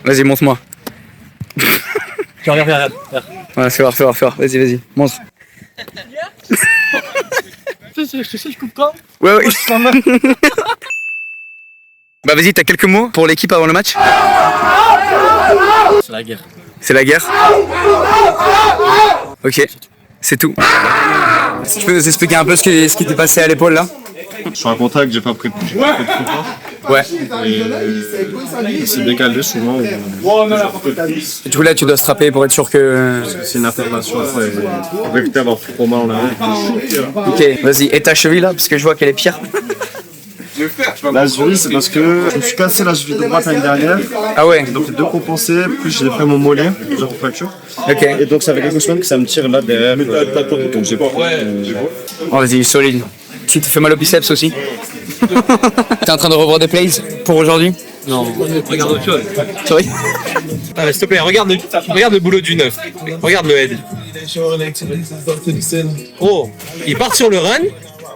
Vas-y, montre-moi. Regarde. Ouais, fais voir. Vas-y, montre. Je sais, je coupe quand. Ouais. Bah vas-y, t'as quelques mots pour l'équipe avant le match? C'est la guerre. C'est la guerre? Ok, c'est tout. Est-ce que tu peux nous expliquer un peu ce qui t'est passé à l'épaule là? Je suis en contact, j'ai pas pris de coup. Ouais. Et c'est décalé souvent. Et du coup là, tu dois se rappeler pour être sûr que... C'est une information pour éviter d'avoir trop mal en arrière. Ok, vas-y. Et ta cheville là? Parce que je vois qu'elle est pire. La cheville, c'est parce que je me suis cassé la cheville droite l'année dernière. Ah ouais? Donc deux compensés, plus j'ai fait mon mollet, j'ai une fracture. Ok. Et donc ça fait quelques semaines que ça me tire là derrière. Donc j'ai pas. Oh, vas-y, solide. Tu te fais mal au biceps aussi? T'es en train de revoir des plays pour aujourd'hui? Non, regarde autre chose. Sorry. Ah, mais s'il te plaît, regarde le boulot du neuf. Regarde le head. Oh, il part sur le run.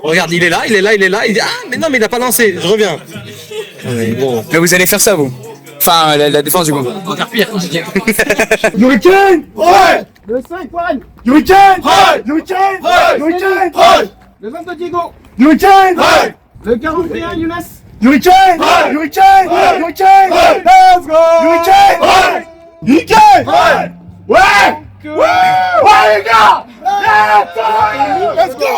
Regarde, il est là. Il dit, ah, mais non, mais il a pas lancé. Je reviens. Mais bon. Mais vous allez faire ça, vous? Enfin, la défense, du coup. Encore pire. Hurricane! Ouais! Le 5, Juan! Hurricane! Ouais! Hurricane! Ouais! Hurricane! Ouais! Le 22, Diego! Hurricane! Ouais! Le 41, Younes! Hurricane! Ouais! Hurricane! Ouais! Hurricane! Ouais! Let's go! Hurricane! Ouais! Hurricane! Ouais! Ouais! Ouais, les gars! Let's go!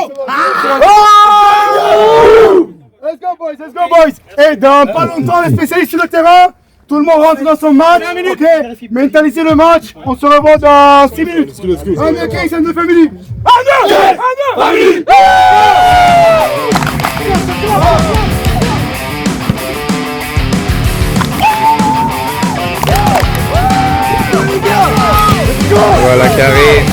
Let's go, boys! Et dans pas longtemps, les spécialistes sur le terrain, tout le monde rentre dans son match, ok? Mentalisez le match, on se revoit dans 6 minutes. Un de Kings and the family. Family! Voilà, carré.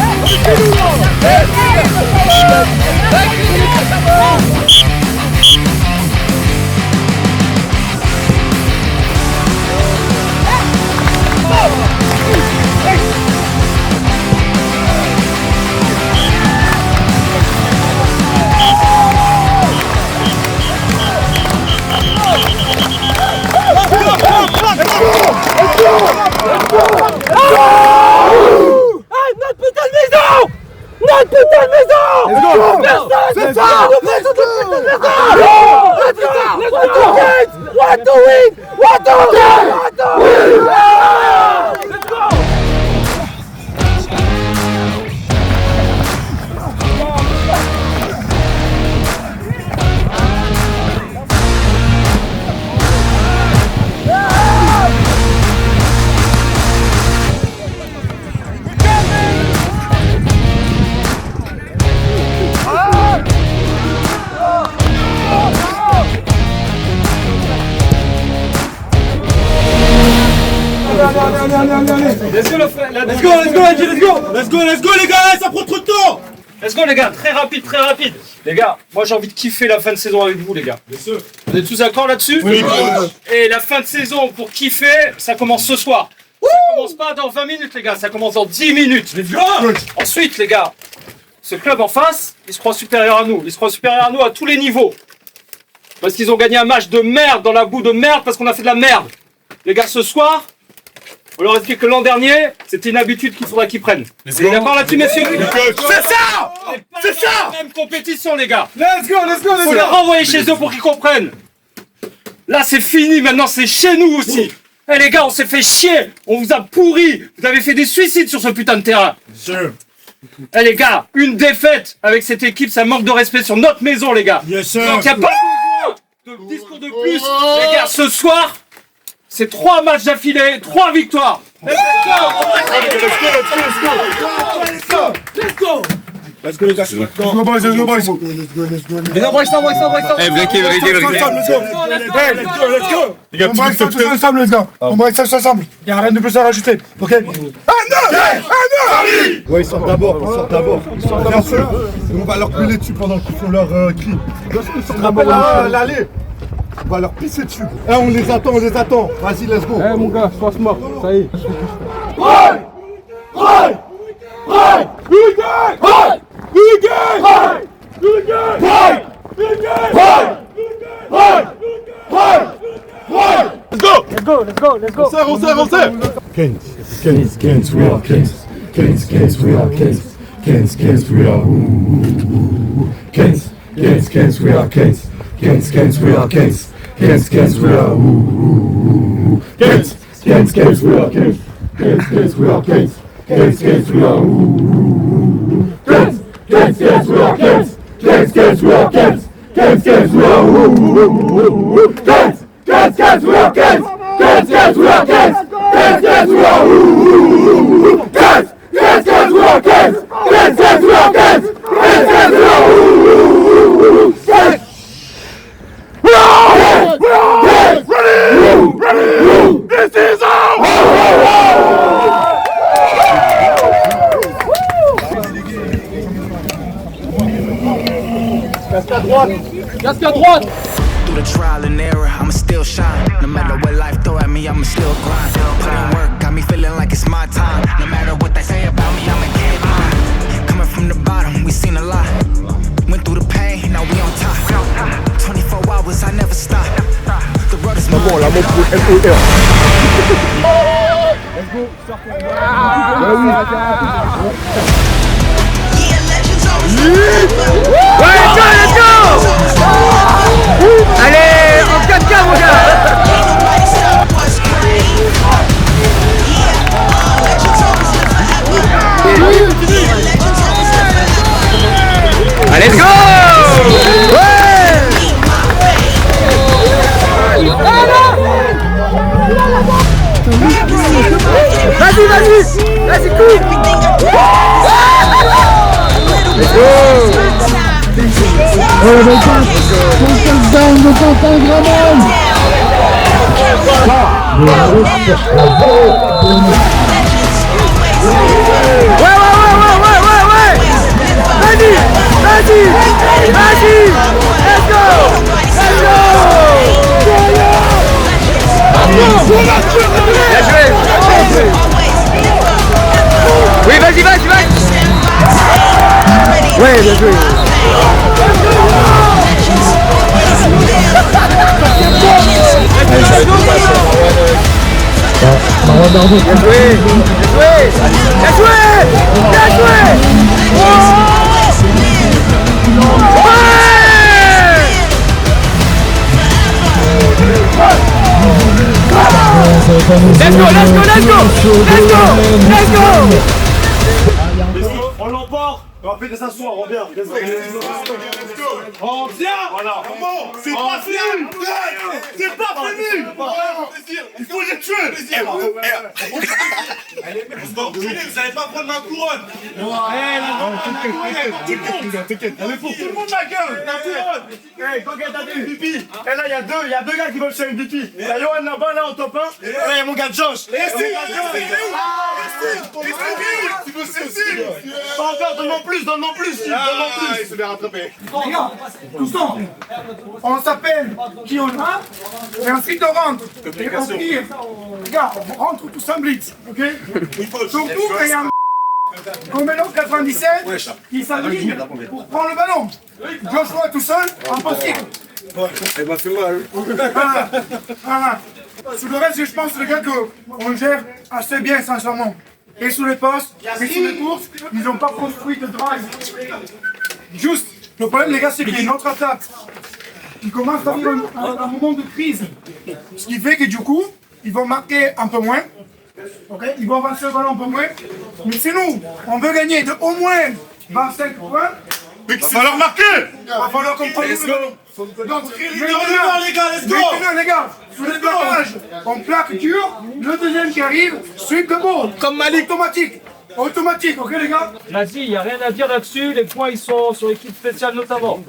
Let's go les gars, ça prend trop de temps! Let's go les gars, très rapide. Les gars, moi j'ai envie de kiffer la fin de saison avec vous les gars. Bien sûr. Vous êtes tous d'accord là-dessus? Oui. Et la fin de saison pour kiffer, ça commence ce soir. Ça commence pas dans 20 minutes les gars, ça commence dans 10 minutes. Ensuite les gars, ce club en face, il se croit supérieur à nous. Il se croit supérieur à nous à tous les niveaux. Parce qu'ils ont gagné un match de merde dans la boue de merde parce qu'on a fait de la merde. Les gars, ce soir, on leur explique que l'an dernier, c'était une habitude qu'il faudra qu'ils prennent. Vous êtes d'accord là-dessus, messieurs? C'est ça! C'est ça! Même compétition, les gars. Let's go! Faut les renvoyer chez eux pour qu'ils comprennent. Là, c'est fini. Maintenant, c'est chez nous aussi. Eh les gars, on s'est fait chier. On vous a pourri. Vous avez fait des suicides sur ce putain de terrain. Eh les gars, une défaite avec cette équipe, ça manque de respect sur notre maison, les gars. Yes, sir. Donc, y a pas besoin de discours de plus. Les gars, ce soir, c'est 3 matchs d'affilée, 3 victoires. Let's go les gars. Let's go boys. Mais non, braque ça. Eh, breaké. Let's go. On braque ça tous ensemble les gars. On braque ça tous ensemble. Y'a rien de plus à rajouter. Ok? Ouais, ils sortent d'abord. Bien sûr. On va leur piler dessus pendant qu'ils font leur cri. On rappelle l'aller. On va leur pisser dessus. Eh, on les attend. Vas-y, let's go. Eh mon gars, sois smart. Ça y est. Let's go. On serre. Kings, we are kings. Kings, we are kings. Kings, we are Kings, we are kings. Kings, we are kings. Kings, we are Kings, we are kings. Kings, we are kings. Kings, we are Kings, we are kings. Kings, we are kings. Kings, we are Kings, we are kings. Kings, we are kings. Kings, we are Kings, we are kings. Kings, we are kings. Kings, we are Ready! This is Casque à droite. Through the trial and error, I'ma still shine. No matter what life throw at me, I'ma still grind. Put in work, got me feeling like it's my time. No matter what they say about me, I'ma get mine. Coming from the bottom, we seen a lot. Went through the pain, now we on top. 24 hours, I never stop. The road is mine. Let's go! Allez, en 4K mon gars! Allez, let's go! Vas-y, cool! Let's go! Oh my god! Son touchdown de Quentin Graman! Ouais! Vas-y! Let's go! Bien joué! Oui, vas-y! Ouais, bien joué! Bien joué! Let's go! On l'emporte. On va faire s'asseoir, on revient. On vient. Voilà. C'est pas fini. C'est pas fini. Il faut les tuer. Vous allez pas prendre ma couronne. T'inquiète. Elle est pour tout le monde, ma gueule. La couronne. Hey, quand t'as dit MVP, et là il y a deux gars qui veulent faire MVP. Il y a Johan là-bas, là, au top 1, et là il y a mon gars Josh. Tu veux cesser. Pas encore, donne-moi plus. Il se fait rattraper. Les gars, doucement. On s'appelle qui on a, et ensuite on rentre. Et on tire. Les gars, on rentre tous en blitz, ok? Surtout quand il y a un comme maintenant 97 qui s'aligne pour prendre le ballon. Joshua tout seul, impossible. Voilà. Sur le reste, je pense, les gars, qu'on gère assez bien, sincèrement. Et sur les postes, et sur les courses, ils n'ont pas construit de drive. Juste, le problème, les gars, c'est qu'il y a une autre attaque qui commence à arriver un moment de crise. Ce qui fait que du coup, ils vont marquer un peu moins. Okay, ils vont avancer le ballon un peu moins. Mais c'est nous, on veut gagner de au moins 25 points. Mais il va falloir marquer. Il va falloir qu'on prenne le ballon. Donc, Let's go. maintenant, les gars, sur le plaquage, on plaque dur, le deuxième qui arrive, sweep de ball. Comme Malik. Automatique, ok les gars? Vas-y, il n'y a rien à dire là-dessus. Les points, ils sont sur l'équipe spéciale notamment.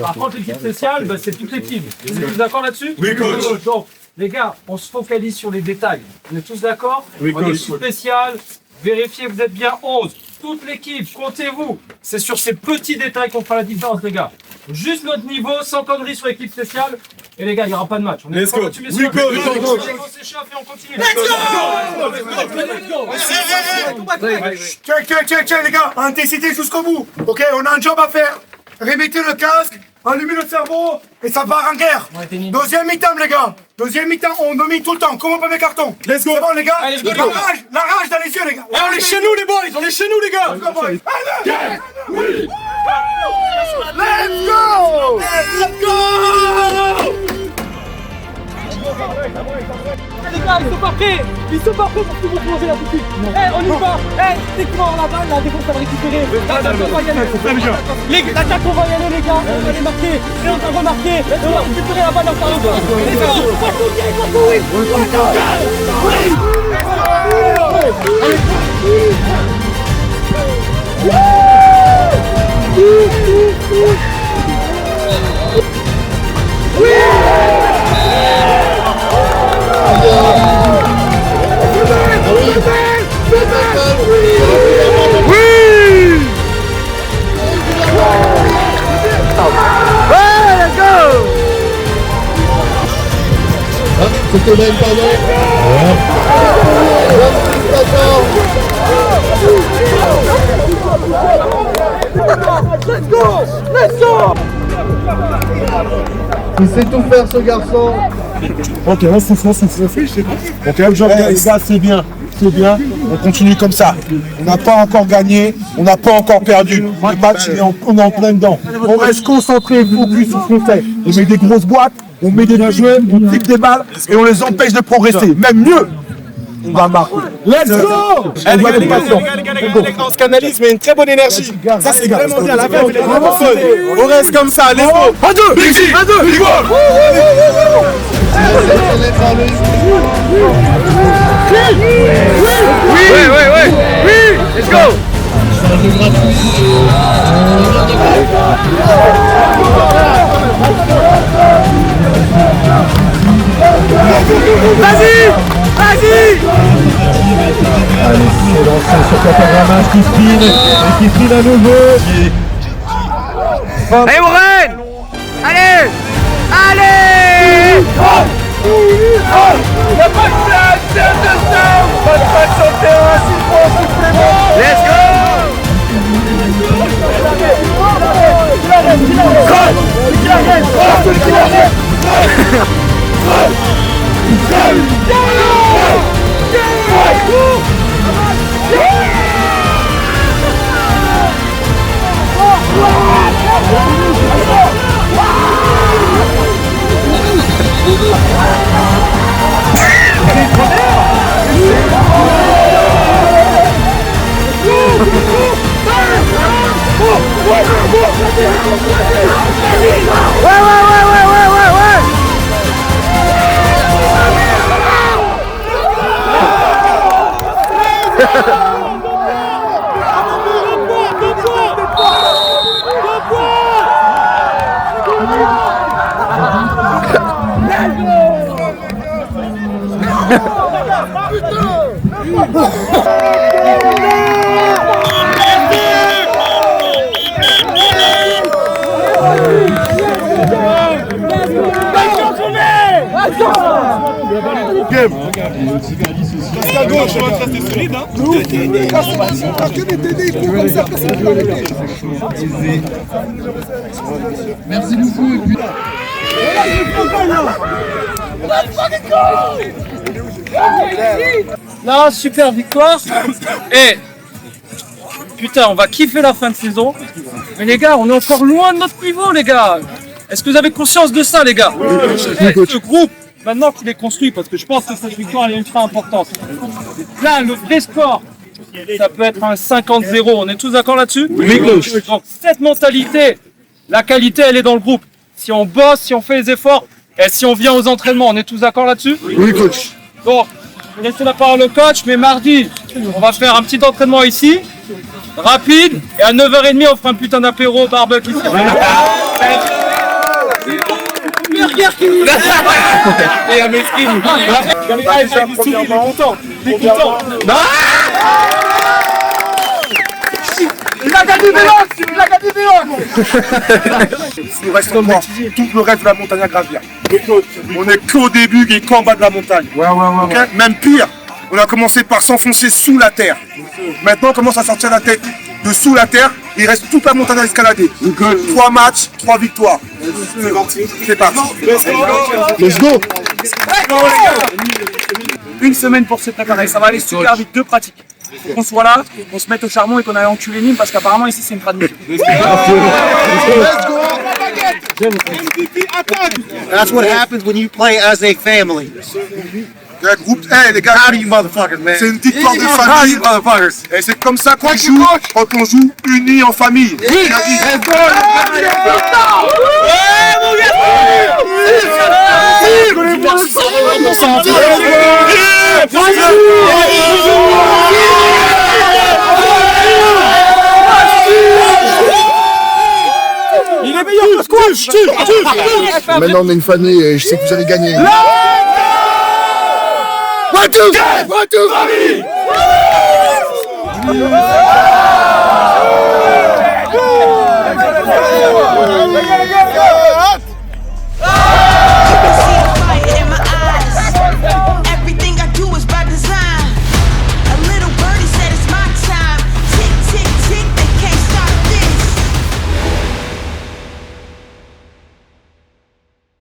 Par contre, l'équipe spéciale, bah, c'est toute l'équipe. Vous êtes tous d'accord là-dessus? Oui, coach. Donc, les gars, on se focalise sur les détails. On est tous d'accord? On est spécial. Vérifiez, vous êtes bien 11. Toute l'équipe, comptez-vous. C'est sur ces petits détails qu'on fera la différence, les gars. Juste notre niveau, sans conneries sur l'équipe spéciale. Et les gars, il n'y aura pas de match. On est d'accord là-dessus, messieurs? Oui, coach. On s'échauffe et on continue. Tiens les gars, intensité jusqu'au bout. Ok, on a un job à faire. Remettez le casque, allumez le cerveau et ça part en guerre. Deuxième mi-temps, les gars. Deuxième mi-temps, on domine tout le temps. Comment on peut mes cartons? Let's go. C'est bon, les gars. Allez, let's go. La rage dans les yeux, les gars. on est chez nous les boys, on est chez nous les gars. Let's go, boys. Let's go. Les gars, ils sont pas prêts. Ils sont pas prêts pour que vous plongez là tout de suite. On y va. Dès qu'on va la balle, la défense va récupérer. L'attaque, on va y aller. L'attaque, on va y aller, les gars. On va les marquer. Et on va remarquer. Et on va récupérer la balle encore une fois. Les gars, C'était même pas non. Let's go. Let's go. Il sait tout faire ce garçon. Ok, on souffle. Ok, aujourd'hui, les gars, c'est bien. C'est bien. On continue comme ça. On n'a pas encore gagné. On n'a pas encore perdu. Le match, on est en plein dedans. On reste concentré, focus sur ce qu'on fait. On met des grosses boîtes, on met des joueurs, on pique des balles et on les empêche de progresser. Même mieux, on va marquer. Let's go! On doit être patient. On se canalise, mais une très bonne énergie. Ça, c'est vraiment bien. La vibe, elle est vraiment fun. On reste comme ça. Let's go. À deux. À deux. Oui, let's go. Vas-y. Allez, c'est lancé sur Caparamas qui spin et qui spin à nouveau. Allez, Warren. Allez. Let's go. Merci beaucoup. Et puis... Là, super victoire. Et putain, on va kiffer la fin de saison. Mais les gars, on est encore loin de notre niveau, les gars. Est-ce que vous avez conscience de ça, les gars? Ce groupe, maintenant qu'il est construit, parce que je pense que cette victoire elle est ultra importante. Là, le vrai score, ça peut être un 50-0. On est tous d'accord là-dessus? Oui, coach. Donc, cette mentalité, la qualité, elle est dans le groupe. Si on bosse, si on fait les efforts, et si on vient aux entraînements, on est tous d'accord là-dessus? Oui, coach. Donc, je vais laisser la parole au coach, mais mardi, on va faire un petit entraînement ici, rapide, et à 9h30, on fera un putain d'apéro barbecue ici. Et un mesquine. Il est content. Il a gagné des Il nous reste tout le reste de la montagne à gravir. On est qu'au début et qu'en bas de la montagne. Okay? Même pire, on a commencé par s'enfoncer sous la terre. Maintenant, on commence à sortir la tête dessous la terre, il reste toute la montagne à escalader. 3 matchs, 3 victoires. C'est parti. Let's go. Une semaine pour se préparer, ça va aller super vite, 2 pratiques. Faut qu'on soit là, qu'on se mette au charbon et qu'on aille enculer Nîmes parce qu'apparemment ici c'est une tradition. That's what happens when you play as a family. Le groupe, les gars, How do you motherfuckers, man? c'est une victoire de How do famille. you motherfuckers? Et c'est comme ça qu'on joue quand on joue unis en famille. Il est meilleur que squash. Maintenant on est une famille et je sais que vous allez gagner. One, two, famille.